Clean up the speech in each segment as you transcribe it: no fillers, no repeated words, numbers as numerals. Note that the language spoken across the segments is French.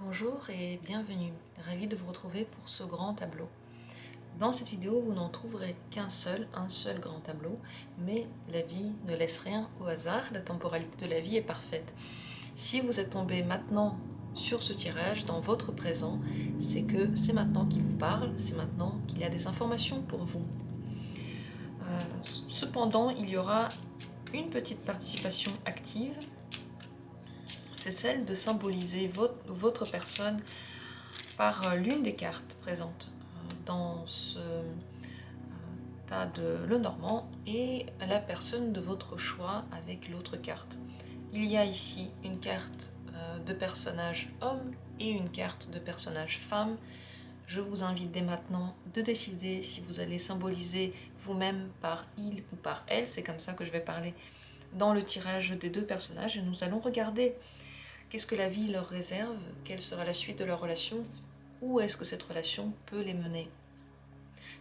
Bonjour et bienvenue, ravi de vous retrouver pour ce grand tableau. Dans cette vidéo, vous n'en trouverez qu'un seul, un seul grand tableau, mais la vie ne laisse rien au hasard, la temporalité de la vie est parfaite. Si vous êtes tombé maintenant sur ce tirage, dans votre présent, c'est que c'est maintenant qu'il vous parle, c'est maintenant qu'il y a des informations pour vous. Cependant, il y aura une petite participation active, c'est celle de symboliser votre personne par l'une des cartes présentes dans ce tas de Lenormand et la personne de votre choix avec l'autre carte. Il y a ici une carte de personnage homme et une carte de personnage femme. Je vous invite dès maintenant de décider si vous allez symboliser vous-même par il ou par elle. C'est comme ça que je vais parler dans le tirage des deux personnages et nous allons regarder qu'est-ce que la vie leur réserve, quelle sera la suite de leur relation, où est-ce que cette relation peut les mener.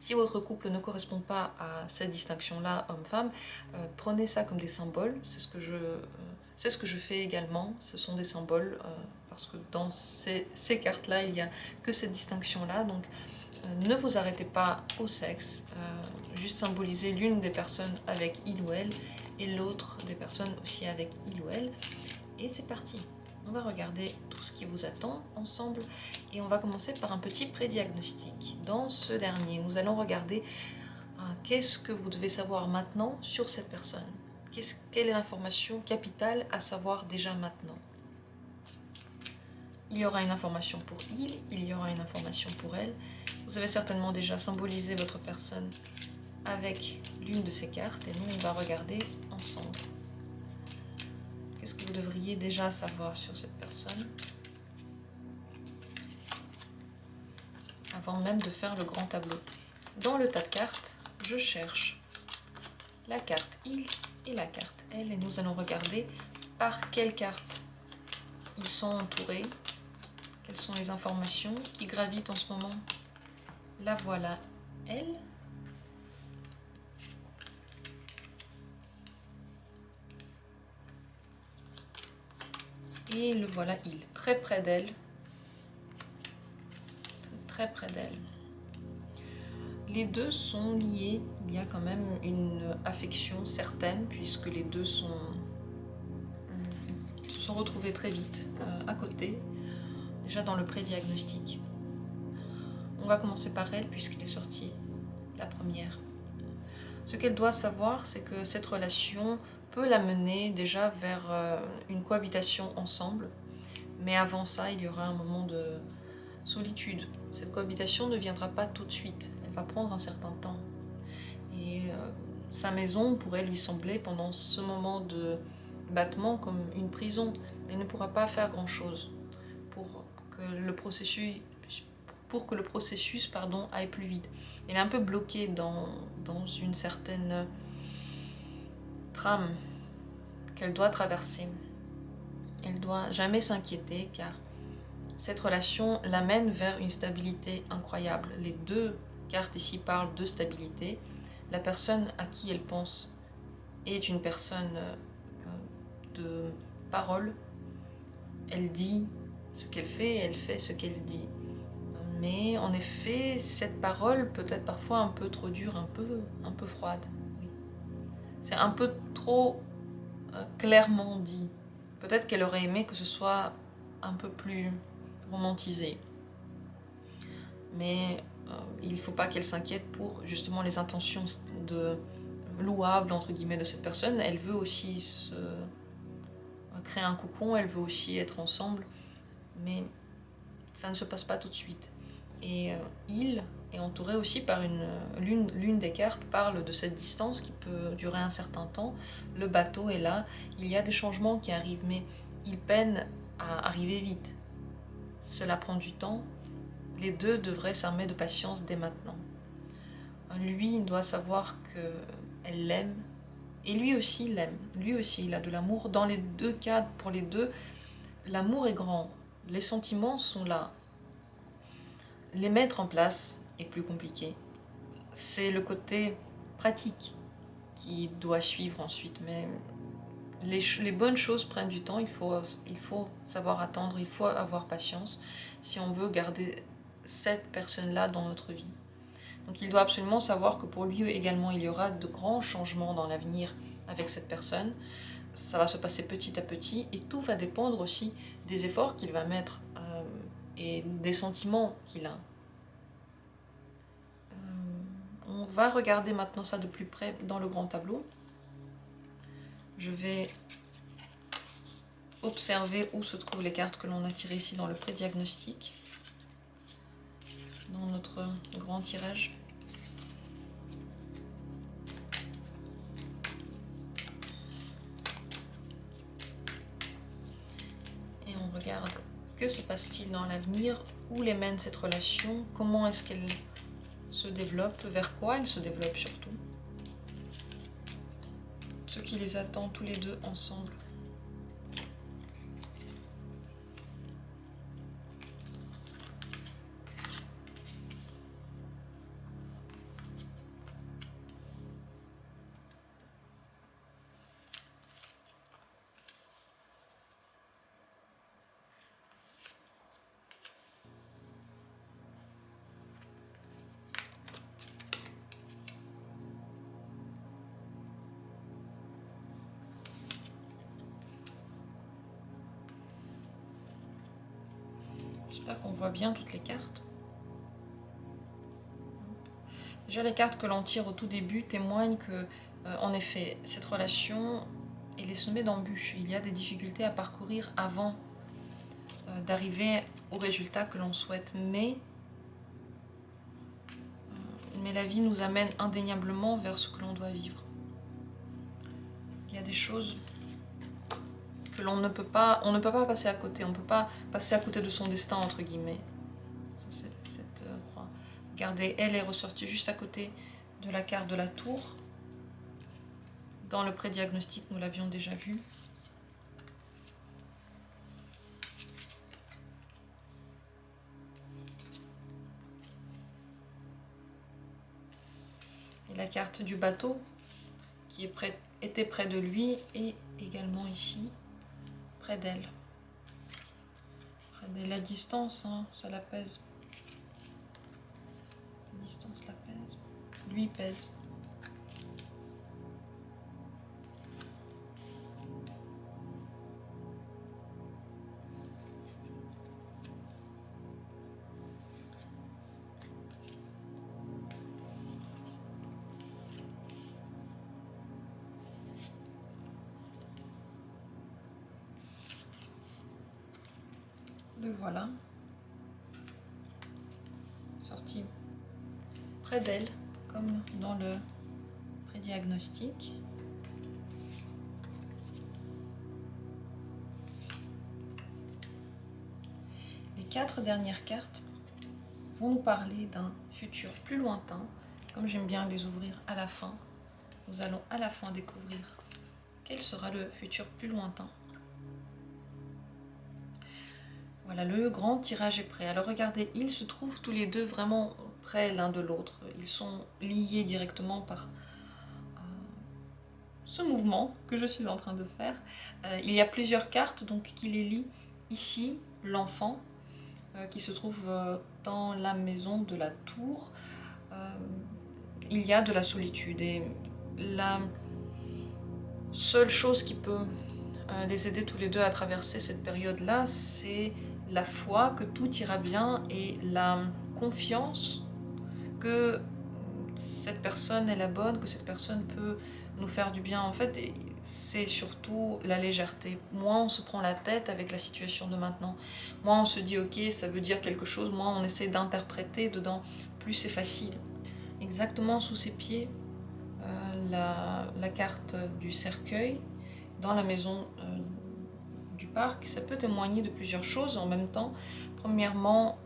Si votre couple ne correspond pas à cette distinction-là, homme-femme, prenez ça comme des symboles, c'est ce que je fais également, ce sont des symboles, parce que dans ces cartes-là, il n'y a que cette distinction-là, donc ne vous arrêtez pas au sexe, juste symbolisez l'une des personnes avec il ou elle, et l'autre des personnes aussi avec il ou elle, et c'est parti. On va regarder tout ce qui vous attend ensemble et on va commencer par un petit prédiagnostic. Dans ce dernier, nous allons regarder qu'est-ce que vous devez savoir maintenant sur cette personne. Quelle est l'information capitale à savoir déjà maintenant? Il y aura une information pour il y aura une information pour elle. Vous avez certainement déjà symbolisé votre personne avec l'une de ces cartes et nous on va regarder ensemble. Qu'est-ce que vous devriez déjà savoir sur cette personne avant même de faire le grand tableau? Dans le tas de cartes, je cherche la carte il et la carte elle et nous allons regarder par quelle carte ils sont entourés, quelles sont les informations qui gravitent en ce moment. La voilà elle. Et le voilà il, très près d'elle, très près d'elle. Les deux sont liés, il y a quand même une affection certaine puisque les deux se sont retrouvés très vite à côté, déjà dans le pré-diagnostic. On va commencer par elle puisqu'elle est sortie la première. Ce qu'elle doit savoir, c'est que cette relation peut la mener déjà vers une cohabitation ensemble, mais avant ça, il y aura un moment de solitude. Cette cohabitation ne viendra pas tout de suite, elle va prendre un certain temps. Et sa maison pourrait lui sembler pendant ce moment de battement comme une prison. Elle ne pourra pas faire grand-chose pour que le processus aille plus vite. Elle est un peu bloquée dans une certaine trame qu'elle doit traverser. Elle ne doit jamais s'inquiéter car cette relation l'amène vers une stabilité incroyable. Les deux cartes ici parlent de stabilité. La personne à qui elle pense est une personne de parole. Elle dit ce qu'elle fait et elle fait ce qu'elle dit. Mais en effet, cette parole peut être parfois un peu trop dure, un peu froide. Oui. C'est un peu trop clairement dit. Peut-être qu'elle aurait aimé que ce soit un peu plus romantisé. Mais il ne faut pas qu'elle s'inquiète pour justement les intentions louables entre guillemets de cette personne. Elle veut aussi se créer un cocon, elle veut aussi être ensemble, mais ça ne se passe pas tout de suite. Et il est entouré aussi par l'une des cartes parle de cette distance qui peut durer un certain temps. Le bateau est là, il y a des changements qui arrivent, mais il peine à arriver vite. Cela prend du temps. Les deux devraient s'armer de patience dès maintenant. Lui, il doit savoir qu'elle l'aime, et lui aussi l'aime. Lui aussi, il a de l'amour. Dans les deux cas, pour les deux, l'amour est grand. Les sentiments sont là. Les mettre en place est plus compliqué. C'est le côté pratique qui doit suivre ensuite, mais les bonnes choses prennent du temps, il faut savoir attendre, il faut avoir patience si on veut garder cette personne-là dans notre vie. Donc il doit absolument savoir que pour lui également, il y aura de grands changements dans l'avenir avec cette personne. Ça va se passer petit à petit et tout va dépendre aussi des efforts qu'il va mettre et des sentiments qu'il a. On va regarder maintenant ça de plus près dans le grand tableau. Je vais observer où se trouvent les cartes que l'on a tirées ici dans le pré-diagnostic, dans notre grand tirage. Et on regarde que se passe-t-il dans l'avenir, où les mène cette relation, comment est-ce qu'elle se développe, vers quoi elle se développe surtout. Ce qui les attend tous les deux ensemble. J'espère qu'on voit bien toutes les cartes. Déjà, les cartes que l'on tire au tout début témoignent que, en effet, cette relation est semée d'embûches. Il y a des difficultés à parcourir avant d'arriver au résultat que l'on souhaite. Mais la vie nous amène indéniablement vers ce que l'on doit vivre. Il y a des choses que on ne peut pas passer à côté. On ne peut pas passer à côté de son destin, entre guillemets. Ça, c'est cette croix. Regardez, elle est ressortie juste à côté de la carte de la tour. Dans le pré-diagnostic, nous l'avions déjà vu. Et la carte du bateau, qui était près de lui, et également ici, près d'elle. Près d'elle, la distance, hein, ça la pèse. La distance la pèse. Lui pèse. Le voilà, sorti près d'elle, comme dans le pré-diagnostic. Les 4 dernières cartes vont nous parler d'un futur plus lointain. Comme j'aime bien les ouvrir à la fin, nous allons à la fin découvrir quel sera le futur plus lointain. Voilà, le grand tirage est prêt. Alors regardez, ils se trouvent tous les deux vraiment près l'un de l'autre. Ils sont liés directement par ce mouvement que je suis en train de faire. Il y a plusieurs cartes donc, qui les lient. Ici, l'enfant qui se trouve dans la maison de la tour. Il y a de la solitude et la seule chose qui peut les aider tous les deux à traverser cette période-là, c'est la foi que tout ira bien et la confiance que cette personne est la bonne, que cette personne peut nous faire du bien. En fait, c'est surtout la légèreté. Moins on se prend la tête avec la situation de maintenant, moins on se dit ok, ça veut dire quelque chose, moins on essaie d'interpréter dedans, plus c'est facile. Exactement sous ses pieds, la carte du cercueil dans la maison du parc. Ça peut témoigner de plusieurs choses en même temps. Premièrement,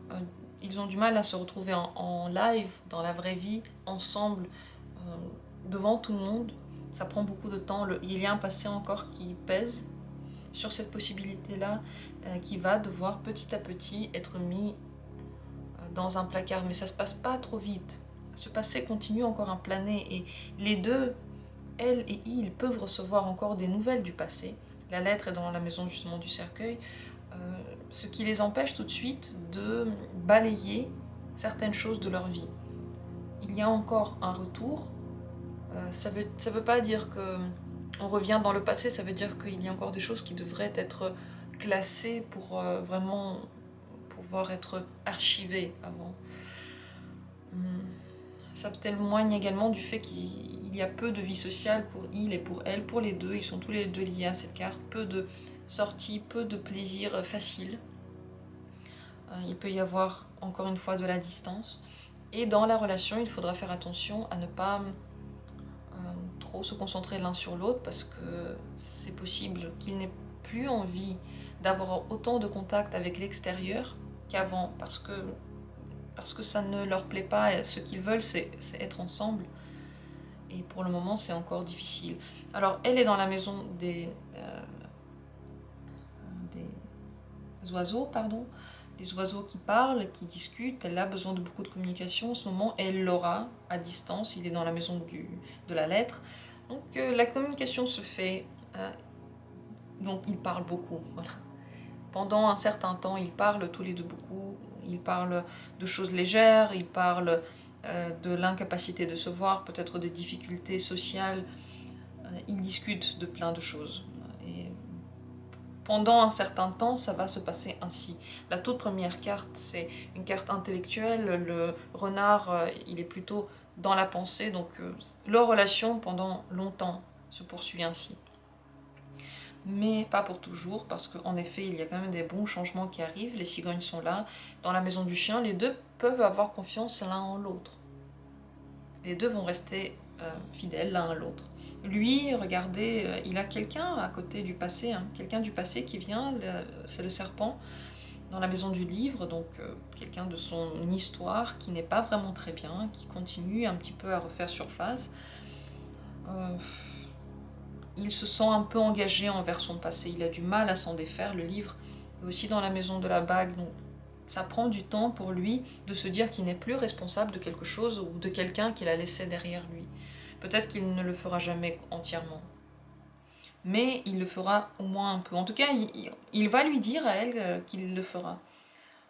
ils ont du mal à se retrouver en live, dans la vraie vie, ensemble, devant tout le monde. Ça prend beaucoup de temps. Il y a un passé encore qui pèse sur cette possibilité-là, qui va devoir petit à petit être mis dans un placard. Mais ça ne se passe pas trop vite. Ce passé continue encore à planer et les deux elle et il peuvent recevoir encore des nouvelles du passé. La lettre est dans la maison justement du cercueil, ce qui les empêche tout de suite de balayer certaines choses de leur vie. Il y a encore un retour. Ça veut pas dire qu'on revient dans le passé, ça veut dire qu'il y a encore des choses qui devraient être classées pour vraiment pouvoir être archivées avant. Ça témoigne également du fait qu'il y a peu de vie sociale pour il et pour elle, pour les deux. Ils sont tous les deux liés à cette carte. Peu de sorties, peu de plaisirs faciles. Il peut y avoir encore une fois de la distance. Et dans la relation, il faudra faire attention à ne pas trop se concentrer l'un sur l'autre parce que c'est possible qu'il n'ait plus envie d'avoir autant de contact avec l'extérieur qu'avant parce que ça ne leur plaît pas. Et ce qu'ils veulent, c'est être ensemble. Et pour le moment, c'est encore difficile. Alors, elle est dans la maison des oiseaux, pardon. Les oiseaux qui parlent, qui discutent. Elle a besoin de beaucoup de communication en ce moment. Elle l'aura à distance. Il est dans la maison de la lettre. Donc, la communication se fait. Donc, ils parlent beaucoup. Voilà. Pendant un certain temps, ils parlent tous les deux beaucoup. Ils parlent de choses légères. Ils parlent de l'incapacité de se voir, peut-être des difficultés sociales. Ils discutent de plein de choses. Et pendant un certain temps, ça va se passer ainsi. La toute première carte, c'est une carte intellectuelle. Le renard, il est plutôt dans la pensée. Donc, leur relation, pendant longtemps, se poursuit ainsi. Mais pas pour toujours, parce qu'en effet, il y a quand même des bons changements qui arrivent. Les cigognes sont là. Dans la maison du chien, les deux peuvent avoir confiance l'un en l'autre. Les deux vont rester fidèles l'un à l'autre. Lui, regardez, il a quelqu'un à côté du passé, quelqu'un du passé qui vient, c'est le serpent, dans la maison du livre, donc quelqu'un de son histoire qui n'est pas vraiment très bien, qui continue un petit peu à refaire surface. Il se sent un peu engagé envers son passé, il a du mal à s'en défaire, le livre est aussi dans la maison de la bague, donc ça prend du temps pour lui de se dire qu'il n'est plus responsable de quelque chose ou de quelqu'un qu'il a laissé derrière lui. Peut-être qu'il ne le fera jamais entièrement. Mais il le fera au moins un peu. En tout cas, il va lui dire à elle qu'il le fera.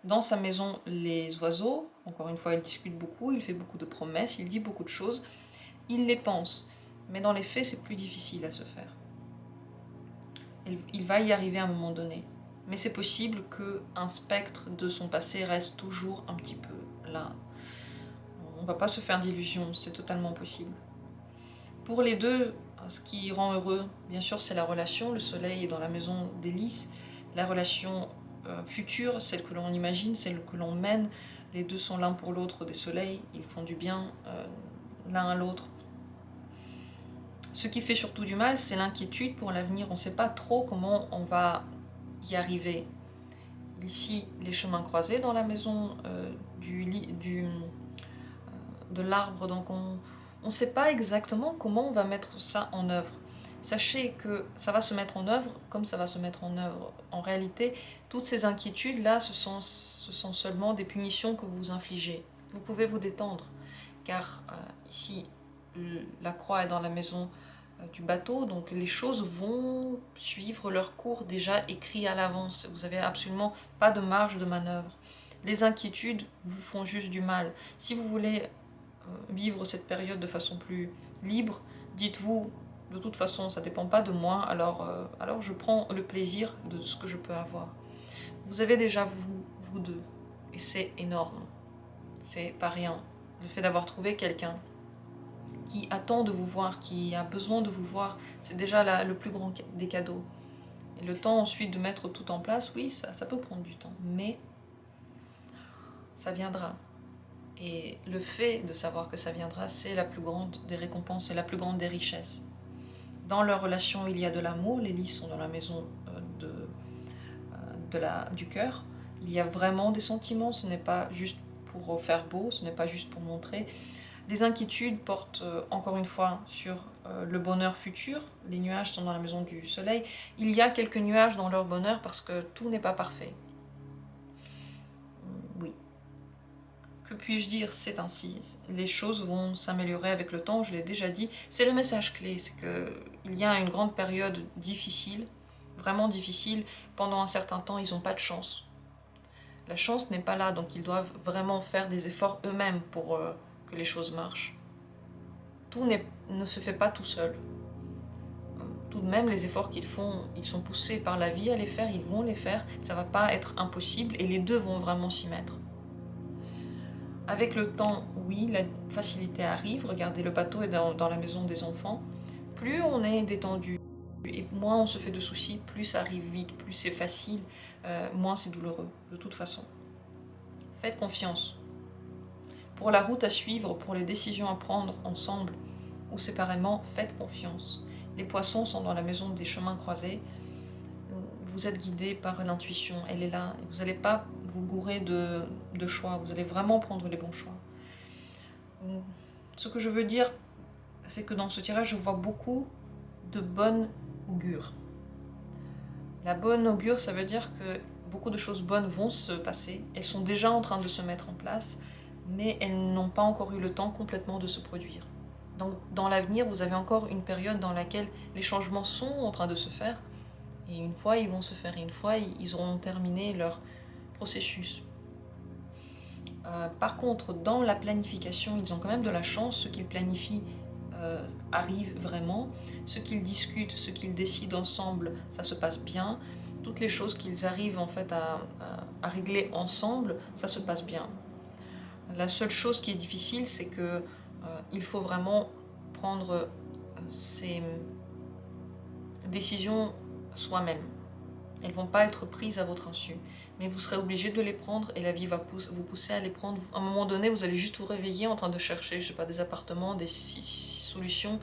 Dans sa maison, les oiseaux, encore une fois, il discute beaucoup, il fait beaucoup de promesses, il dit beaucoup de choses, il les pense. Mais dans les faits, c'est plus difficile à se faire. Il va y arriver à un moment donné. Mais c'est possible qu'un spectre de son passé reste toujours un petit peu là. On ne va pas se faire d'illusions, c'est totalement possible. Pour les deux, ce qui rend heureux, bien sûr, c'est la relation. Le soleil est dans la maison d'Hélice. La relation future, celle que l'on imagine, celle que l'on mène. Les deux sont l'un pour l'autre des soleils. Ils font du bien l'un à l'autre. Ce qui fait surtout du mal, c'est l'inquiétude pour l'avenir. On ne sait pas trop comment on va y arriver. Ici, les chemins croisés dans la maison de l'arbre, donc on ne sait pas exactement comment on va mettre ça en œuvre. Sachez que ça va se mettre en œuvre comme ça va se mettre en œuvre. En réalité, toutes ces inquiétudes-là, ce sont seulement des punitions que vous infligez. Vous pouvez vous détendre, car ici, la croix est dans la maison du bateau, donc les choses vont suivre leur cours déjà écrit à l'avance. Vous n'avez absolument pas de marge de manœuvre. Les inquiétudes vous font juste du mal. Si vous voulez vivre cette période de façon plus libre, dites-vous, de toute façon, ça ne dépend pas de moi, alors je prends le plaisir de ce que je peux avoir. Vous avez déjà vous deux, et c'est énorme. C'est pas rien. Le fait d'avoir trouvé quelqu'un qui attend de vous voir, qui a besoin de vous voir, c'est déjà le plus grand des cadeaux. Et le temps ensuite de mettre tout en place, oui, ça peut prendre du temps, mais ça viendra. Et le fait de savoir que ça viendra, c'est la plus grande des récompenses, c'est la plus grande des richesses. Dans leur relation, il y a de l'amour, les lys sont dans la maison du cœur. Il y a vraiment des sentiments, ce n'est pas juste pour faire beau, ce n'est pas juste pour montrer. Les inquiétudes portent encore une fois sur le bonheur futur. Les nuages sont dans la maison du soleil. Il y a quelques nuages dans leur bonheur parce que tout n'est pas parfait. Oui. Que puis-je dire? C'est ainsi. Les choses vont s'améliorer avec le temps, je l'ai déjà dit. C'est le message clé, c'est qu'il y a une grande période difficile, vraiment difficile. Pendant un certain temps, ils n'ont pas de chance. La chance n'est pas là, donc ils doivent vraiment faire des efforts eux-mêmes pour que les choses marchent. Tout ne se fait pas tout seul. Tout de même, les efforts qu'ils font, ils sont poussés par la vie à les faire, ils vont les faire, ça ne va pas être impossible et les deux vont vraiment s'y mettre. Avec le temps, oui, la facilité arrive. Regardez, le bateau est dans la maison des enfants. Plus on est détendu et moins on se fait de soucis, plus ça arrive vite, plus c'est facile, moins c'est douloureux, de toute façon. Faites confiance. Pour la route à suivre, pour les décisions à prendre ensemble ou séparément, faites confiance. Les poissons sont dans la maison des chemins croisés. Vous êtes guidé par l'intuition, elle est là. Vous n'allez pas vous gourer de choix, vous allez vraiment prendre les bons choix. Ce que je veux dire, c'est que dans ce tirage, je vois beaucoup de bonnes augures. La bonne augure, ça veut dire que beaucoup de choses bonnes vont se passer. Elles sont déjà en train de se mettre en place, mais elles n'ont pas encore eu le temps complètement de se produire. Donc dans l'avenir, vous avez encore une période dans laquelle les changements sont en train de se faire, et une fois ils vont se faire, et une fois ils auront terminé leur processus. Par contre, dans la planification, ils ont quand même de la chance, ce qu'ils planifient arrive vraiment, ce qu'ils discutent, ce qu'ils décident ensemble, ça se passe bien, toutes les choses qu'ils arrivent en fait à régler ensemble, ça se passe bien. La seule chose qui est difficile, c'est que il faut vraiment prendre ces décisions soi-même. Elles ne vont pas être prises à votre insu, mais vous serez obligé de les prendre et la vie va vous pousser à les prendre. À un moment donné, vous allez juste vous réveiller en train de chercher, je sais pas, des appartements, des solutions.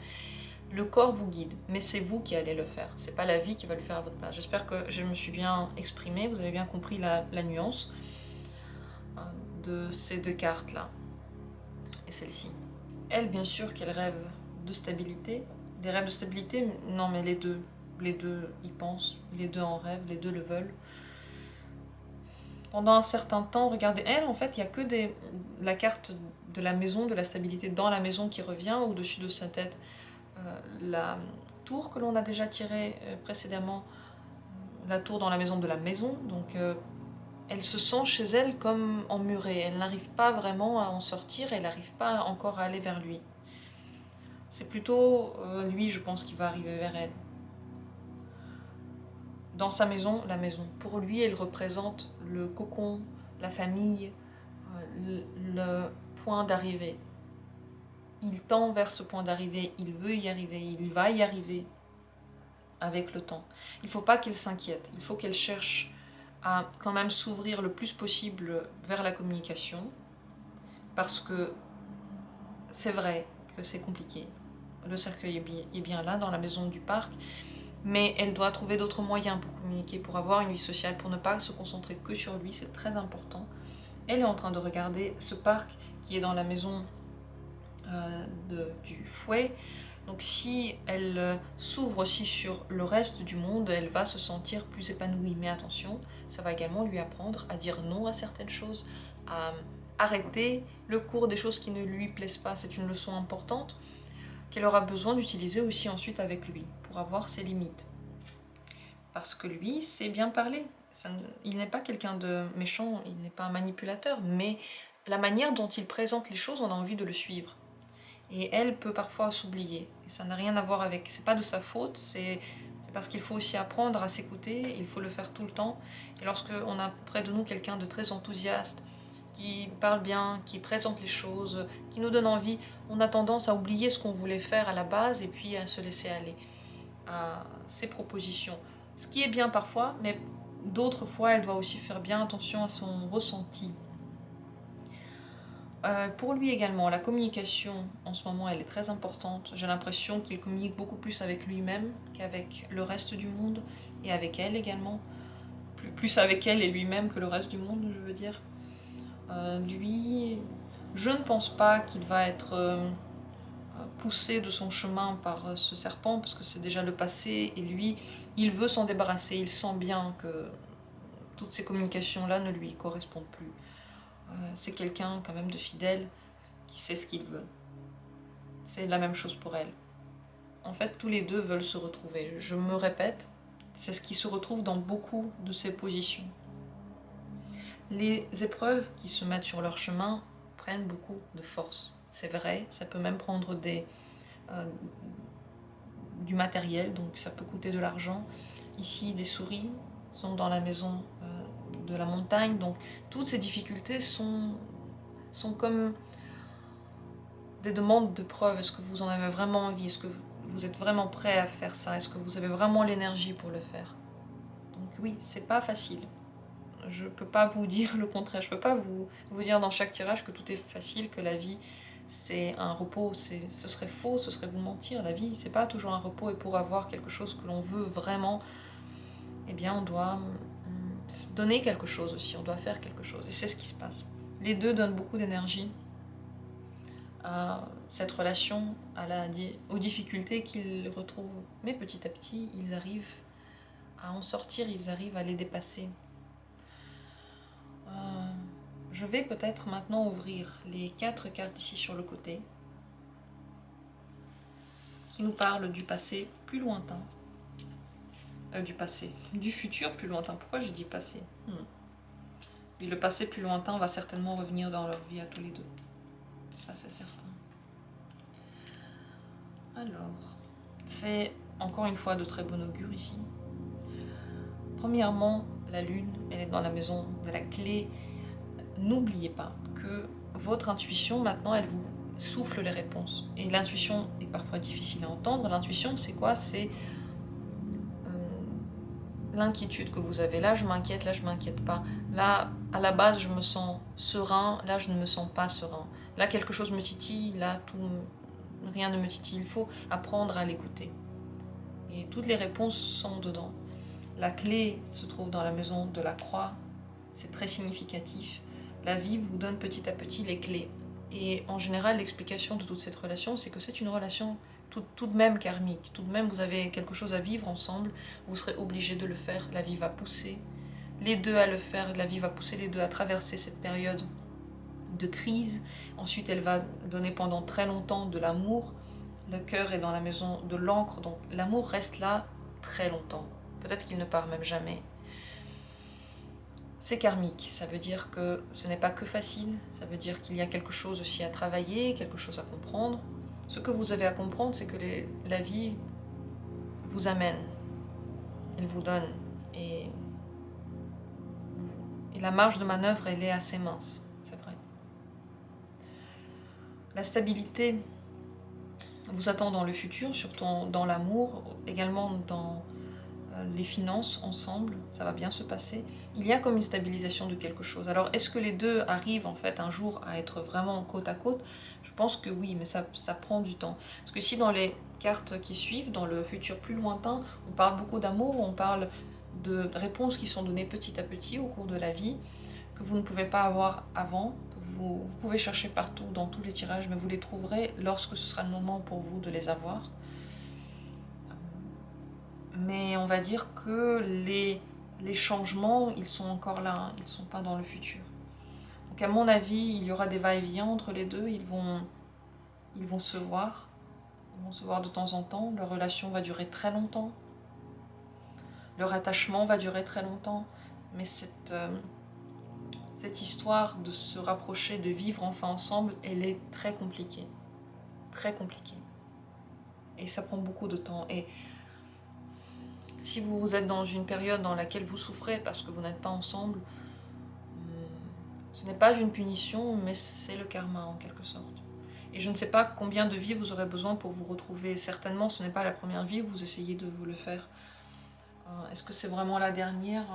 Le corps vous guide, mais c'est vous qui allez le faire. C'est pas la vie qui va le faire à votre place. J'espère que je me suis bien exprimée, vous avez bien compris la nuance de ces deux cartes-là et celle-ci. Elle, bien sûr qu'elle rêve de stabilité. Des rêves de stabilité, non mais les deux y pensent, les deux en rêvent, les deux le veulent. Pendant un certain temps, regardez, elle, en fait, il n'y a que la carte de la maison, de la stabilité dans la maison qui revient au-dessus de sa tête. La tour que l'on a déjà tirée précédemment, la tour dans la maison de la maison, donc elle se sent chez elle comme emmurée, elle n'arrive pas vraiment à en sortir, elle n'arrive pas encore à aller vers lui. C'est plutôt lui, je pense, qui va arriver vers elle. Dans sa maison, la maison. Pour lui, elle représente le cocon, la famille, le point d'arrivée. Il tend vers ce point d'arrivée, il veut y arriver, il va y arriver avec le temps. Il ne faut pas qu'elle s'inquiète, il faut qu'elle cherche à quand même s'ouvrir le plus possible vers la communication, parce que c'est vrai que c'est compliqué. Le cercueil est bien là, dans la maison du parc, mais elle doit trouver d'autres moyens pour communiquer, pour avoir une vie sociale, pour ne pas se concentrer que sur lui, c'est très important. Elle est en train de regarder ce parc qui est dans la maison du fouet. Donc si elle s'ouvre aussi sur le reste du monde, elle va se sentir plus épanouie. Mais attention, ça va également lui apprendre à dire non à certaines choses, à arrêter le cours des choses qui ne lui plaisent pas. C'est une leçon importante qu'elle aura besoin d'utiliser aussi ensuite avec lui, pour avoir ses limites. Parce que lui sait bien parler. Il n'est pas quelqu'un de méchant, il n'est pas un manipulateur, mais la manière dont il présente les choses, on a envie de le suivre. Et elle peut parfois s'oublier. Et ça n'a rien à voir avec... C'est pas de sa faute, c'est parce qu'il faut aussi apprendre à s'écouter, il faut le faire tout le temps. Et lorsque on a près de nous quelqu'un de très enthousiaste, qui parle bien, qui présente les choses, qui nous donne envie, on a tendance à oublier ce qu'on voulait faire à la base et puis à se laisser aller à ses propositions. Ce qui est bien parfois, mais d'autres fois, elle doit aussi faire bien attention à son ressenti. Pour lui également, la communication, en ce moment, elle est très importante. J'ai l'impression qu'il communique beaucoup plus avec lui-même qu'avec le reste du monde, et avec elle également. Plus avec elle et lui-même que le reste du monde, je veux dire. Lui, je ne pense pas qu'il va être poussé de son chemin par ce serpent, parce que c'est déjà le passé, et lui, il veut s'en débarrasser, il sent bien que toutes ces communications-là ne lui correspondent plus. C'est quelqu'un quand même de fidèle qui sait ce qu'il veut. C'est la même chose pour elle. En fait, tous les deux veulent se retrouver. Je me répète, c'est ce qui se retrouve dans beaucoup de ces positions. Les épreuves qui se mettent sur leur chemin prennent beaucoup de force. C'est vrai, ça peut même prendre du matériel, donc ça peut coûter de l'argent. Ici, des souris sont dans la maison de la montagne, donc toutes ces difficultés sont comme des demandes de preuve. Est-ce que vous en avez vraiment envie? Est-ce que vous êtes vraiment prêt à faire ça? Est-ce que vous avez vraiment l'énergie pour le faire? Donc oui, c'est pas facile. Je peux pas vous dire le contraire. Je peux pas vous dire dans chaque tirage que tout est facile, que la vie c'est un repos. Ce serait faux, ce serait vous mentir. La vie c'est pas toujours un repos, et pour avoir quelque chose que l'on veut vraiment, eh bien on doit donner quelque chose aussi, on doit faire quelque chose. Et c'est ce qui se passe. Les deux donnent beaucoup d'énergie à cette relation, aux difficultés qu'ils retrouvent. Mais petit à petit, ils arrivent à en sortir, ils arrivent à les dépasser. Je vais peut-être maintenant ouvrir les 4 cartes ici sur le côté, qui nous parlent du passé plus lointain. Du futur plus lointain. Pourquoi je dis passé? Et le passé plus lointain va certainement revenir dans leur vie à tous les deux. Ça, c'est certain. Alors, c'est encore une fois de très bon augure ici. Premièrement, la lune, elle est dans la maison de la clé. N'oubliez pas que votre intuition, maintenant, elle vous souffle les réponses. Et l'intuition est parfois difficile à entendre. L'intuition, c'est quoi? C'est l'inquiétude que vous avez. Là, je m'inquiète, là, je m'inquiète pas. Là, à la base, je me sens serein, là, je ne me sens pas serein. Là, quelque chose me titille, là, rien ne me titille. Il faut apprendre à l'écouter. Et toutes les réponses sont dedans. La clé se trouve dans la maison de la croix. C'est très significatif. La vie vous donne petit à petit les clés. Et en général, l'explication de toute cette relation, c'est que c'est une relation tout de même karmique. Tout de même, vous avez quelque chose à vivre ensemble. Vous serez obligés de le faire. La vie va pousser les deux à le faire. La vie va pousser les deux à traverser cette période de crise. Ensuite, elle va donner pendant très longtemps de l'amour. Le cœur est dans la maison de l'encre. Donc l'amour reste là très longtemps. Peut-être qu'il ne part même jamais. C'est karmique, ça veut dire que ce n'est pas que facile, ça veut dire qu'il y a quelque chose aussi à travailler, quelque chose à comprendre. Ce que vous avez à comprendre, c'est que la vie vous amène, elle vous donne, et la marge de manœuvre, elle est assez mince, c'est vrai. La stabilité vous attend dans le futur, surtout dans l'amour, également dans les finances ensemble, ça va bien se passer. Il y a comme une stabilisation de quelque chose. Alors, est-ce que les deux arrivent en fait un jour à être vraiment côte à côte? Je pense que oui, mais ça prend du temps. Parce que si dans les cartes qui suivent, dans le futur plus lointain, on parle beaucoup d'amour, on parle de réponses qui sont données petit à petit au cours de la vie, que vous ne pouvez pas avoir avant, que vous pouvez chercher partout dans tous les tirages, mais vous les trouverez lorsque ce sera le moment pour vous de les avoir. Mais on va dire que les changements, ils sont encore là, hein, ils ne sont pas dans le futur. Donc à mon avis, il y aura des va-et-vient entre les deux, ils vont se voir. Ils vont se voir de temps en temps, leur relation va durer très longtemps. Leur attachement va durer très longtemps. Mais cette histoire de se rapprocher, de vivre enfin ensemble, elle est très compliquée. Très compliquée. Et ça prend beaucoup de temps. Et si vous êtes dans une période dans laquelle vous souffrez parce que vous n'êtes pas ensemble, ce n'est pas une punition, mais c'est le karma en quelque sorte. Et je ne sais pas combien de vies vous aurez besoin pour vous retrouver. Certainement, ce n'est pas la première vie que vous essayez de vous le faire. Est-ce que c'est vraiment la dernière?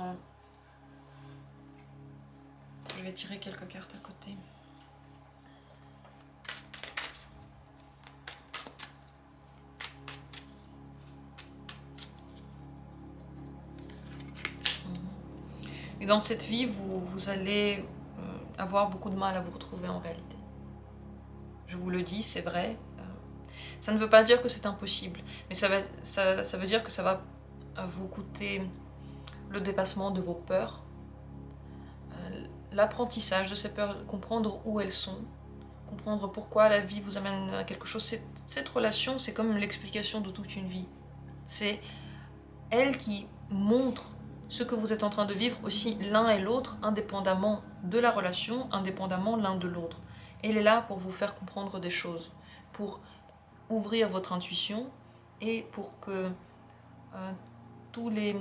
Je vais tirer quelques cartes à côté. Et dans cette vie, vous allez avoir beaucoup de mal à vous retrouver en réalité. Je vous le dis, c'est vrai. Ça ne veut pas dire que c'est impossible, mais ça veut dire que ça va vous coûter le dépassement de vos peurs, l'apprentissage de ces peurs, comprendre où elles sont, comprendre pourquoi la vie vous amène à quelque chose. Cette relation, c'est comme l'explication de toute une vie. C'est elle qui montre ce que vous êtes en train de vivre aussi l'un et l'autre, indépendamment de la relation, indépendamment l'un de l'autre. Elle est là pour vous faire comprendre des choses, pour ouvrir votre intuition et pour que tous les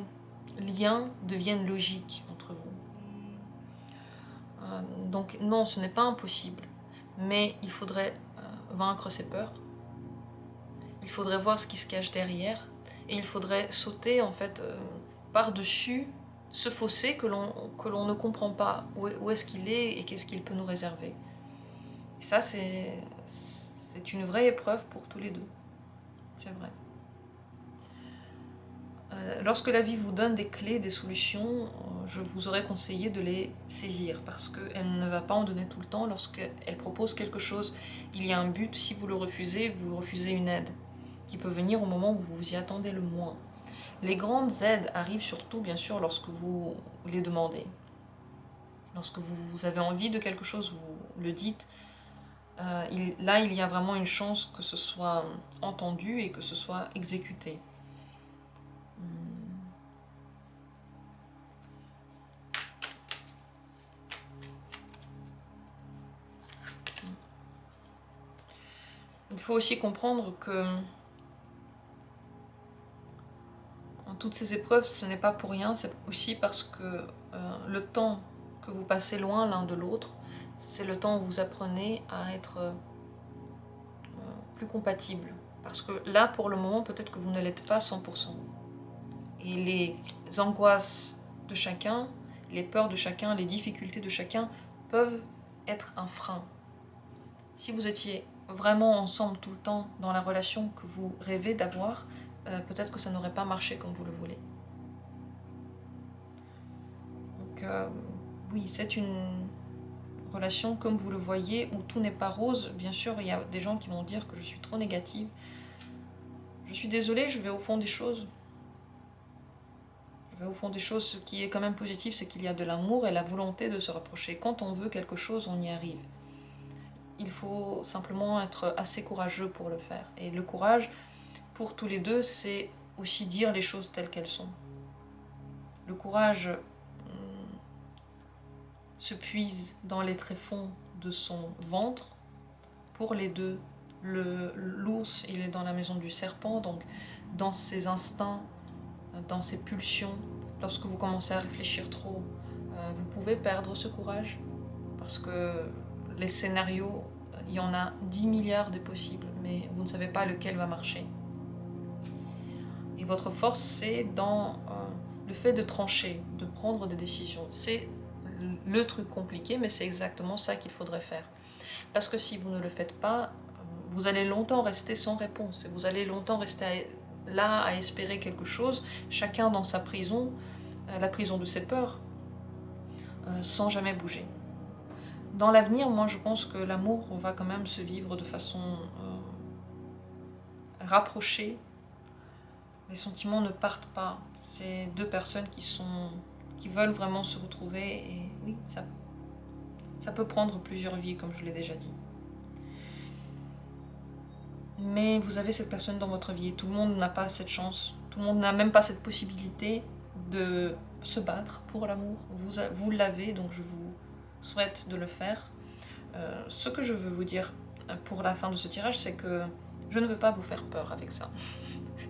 liens deviennent logiques entre vous. Donc non, ce n'est pas impossible, mais il faudrait vaincre ses peurs, il faudrait voir ce qui se cache derrière, et il faudrait sauter en fait par-dessus ce fossé que l'on ne comprend pas, où est-ce qu'il est et qu'est-ce qu'il peut nous réserver. Et ça, c'est une vraie épreuve pour tous les deux, c'est vrai. Lorsque la vie vous donne des clés, des solutions, je vous aurais conseillé de les saisir parce qu'elle ne va pas en donner tout le temps. Lorsqu'elle propose quelque chose, il y a un but. Si vous refusez une aide qui peut venir au moment où vous vous y attendez le moins. Les grandes aides arrivent surtout, bien sûr, lorsque vous les demandez. Lorsque vous avez envie de quelque chose, vous le dites. Là, il y a vraiment une chance que ce soit entendu et que ce soit exécuté. Il faut aussi comprendre que toutes ces épreuves, ce n'est pas pour rien, c'est aussi parce que le temps que vous passez loin l'un de l'autre, c'est le temps où vous apprenez à être plus compatibles. Parce que là, pour le moment, peut-être que vous ne l'êtes pas 100%. Et les angoisses de chacun, les peurs de chacun, les difficultés de chacun peuvent être un frein. Si vous étiez vraiment ensemble tout le temps dans la relation que vous rêvez d'avoir, peut-être que ça n'aurait pas marché comme vous le voulez. Donc oui, c'est une relation comme vous le voyez où tout n'est pas rose. Bien sûr, il y a des gens qui vont dire que je suis trop négative. Je suis désolée, je vais au fond des choses. Je vais au fond des choses. Ce qui est quand même positif, c'est qu'il y a de l'amour et la volonté de se rapprocher. Quand on veut quelque chose, on y arrive. Il faut simplement être assez courageux pour le faire. Et le courage, pour tous les deux, c'est aussi dire les choses telles qu'elles sont. Le courage se puise dans les tréfonds de son ventre. Pour les deux, l'ours, il est dans la maison du serpent, donc dans ses instincts, dans ses pulsions. Lorsque vous commencez à réfléchir trop, vous pouvez perdre ce courage, parce que les scénarios, il y en a 10 milliards des possibles, mais vous ne savez pas lequel va marcher. Et votre force, c'est dans le fait de trancher, de prendre des décisions. C'est le truc compliqué, mais c'est exactement ça qu'il faudrait faire. Parce que si vous ne le faites pas, vous allez longtemps rester sans réponse. Et vous allez longtemps rester là à espérer quelque chose, chacun dans sa prison, la prison de ses peurs, sans jamais bouger. Dans l'avenir, moi je pense que l'amour va quand même se vivre de façon rapprochée. Les sentiments ne partent pas. C'est deux personnes qui veulent vraiment se retrouver. Et oui, ça peut prendre plusieurs vies, comme je l'ai déjà dit. Mais vous avez cette personne dans votre vie et tout le monde n'a pas cette chance. Tout le monde n'a même pas cette possibilité de se battre pour l'amour. Vous l'avez, donc je vous souhaite de le faire. Ce que je veux vous dire pour la fin de ce tirage, c'est que je ne veux pas vous faire peur avec ça.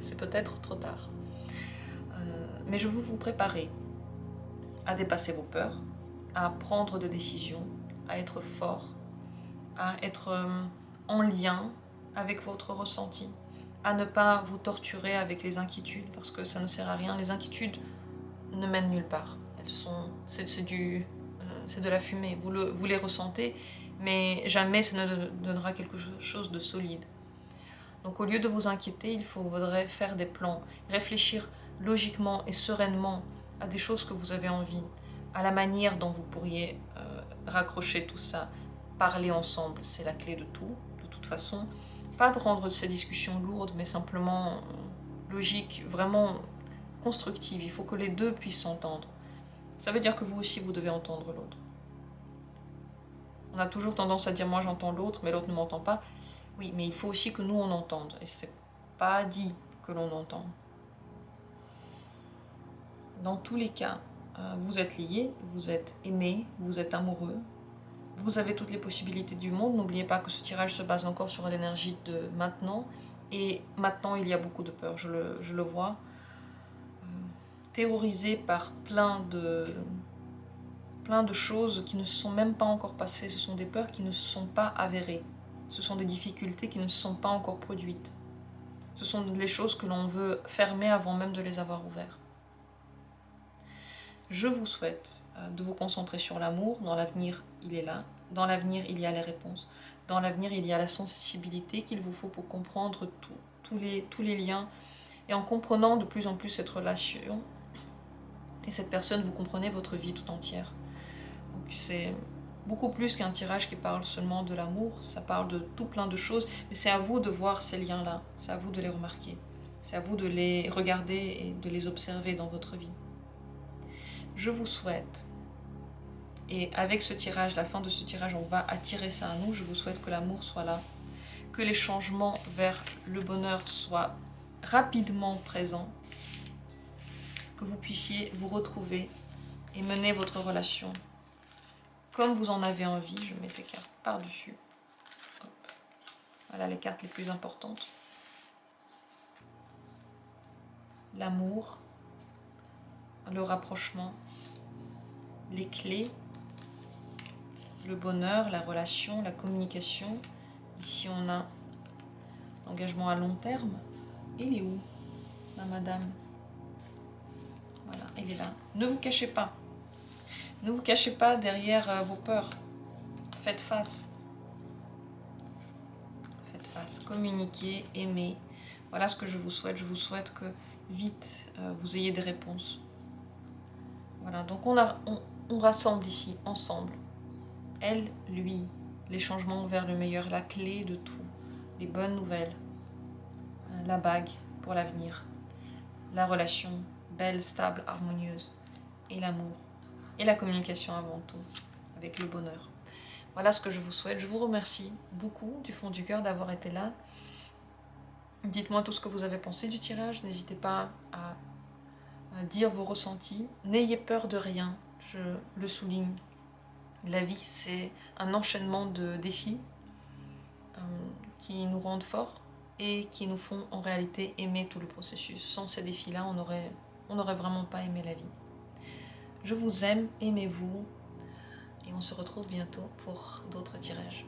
C'est peut-être trop tard. Mais je veux vous préparer à dépasser vos peurs, à prendre des décisions, à être fort, à être en lien avec votre ressenti, à ne pas vous torturer avec les inquiétudes, parce que ça ne sert à rien. Les inquiétudes ne mènent nulle part. C'est de la fumée. Vous les ressentez, mais jamais ça ne donnera quelque chose de solide. Donc au lieu de vous inquiéter, il faudrait faire des plans, réfléchir logiquement et sereinement à des choses que vous avez envie, à la manière dont vous pourriez raccrocher tout ça, parler ensemble, c'est la clé de tout, de toute façon. Pas prendre ces discussions lourdes, mais simplement logiques, vraiment constructives. Il faut que les deux puissent s'entendre. Ça veut dire que vous aussi, vous devez entendre l'autre. On a toujours tendance à dire moi j'entends l'autre, mais l'autre ne m'entend pas. Oui, mais il faut aussi que nous on entende. Et c'est pas dit que l'on entend. Dans tous les cas, vous êtes liés, vous êtes aimés, vous êtes amoureux. Vous avez toutes les possibilités du monde. N'oubliez pas que ce tirage se base encore sur l'énergie de maintenant. Et maintenant, il y a beaucoup de peur, je le vois. Terrorisé par plein de choses qui ne se sont même pas encore passées. Ce sont des peurs qui ne se sont pas avérées. Ce sont des difficultés qui ne se sont pas encore produites. Ce sont les choses que l'on veut fermer avant même de les avoir ouvertes. Je vous souhaite de vous concentrer sur l'amour. Dans l'avenir, il est là. Dans l'avenir, il y a les réponses. Dans l'avenir, il y a la sensibilité qu'il vous faut pour comprendre tous les liens. Et en comprenant de plus en plus cette relation et cette personne, vous comprenez votre vie tout entière. Donc c'est beaucoup plus qu'un tirage qui parle seulement de l'amour. Ça parle de tout plein de choses. Mais c'est à vous de voir ces liens-là. C'est à vous de les remarquer. C'est à vous de les regarder et de les observer dans votre vie. Je vous souhaite, et avec ce tirage, la fin de ce tirage, on va attirer ça à nous. Je vous souhaite que l'amour soit là, que les changements vers le bonheur soient rapidement présents, que vous puissiez vous retrouver et mener votre relation comme vous en avez envie. Je mets ces cartes par-dessus. Voilà les cartes les plus importantes. L'amour, le rapprochement, les clés, le bonheur, la relation, la communication. Ici, on a l'engagement à long terme. Il est où, la madame? Voilà, il est là. Ne vous cachez pas. Ne vous cachez pas derrière vos peurs. Faites face. Faites face. Communiquez, aimez. Voilà ce que je vous souhaite. Je vous souhaite que vite, vous ayez des réponses. Voilà, donc on rassemble ici, ensemble. Elle, lui, les changements vers le meilleur, la clé de tout, les bonnes nouvelles, la bague pour l'avenir, la relation belle, stable, harmonieuse, et l'amour, et la communication avant tout, avec le bonheur. Voilà ce que je vous souhaite. Je vous remercie beaucoup du fond du cœur d'avoir été là. Dites-moi tout ce que vous avez pensé du tirage. N'hésitez pas à dire vos ressentis. N'ayez peur de rien, je le souligne. La vie, c'est un enchaînement de défis qui nous rendent forts et qui nous font en réalité aimer tout le processus. Sans ces défis-là, on n'aurait vraiment pas aimé la vie. Je vous aime, aimez-vous, et on se retrouve bientôt pour d'autres tirages.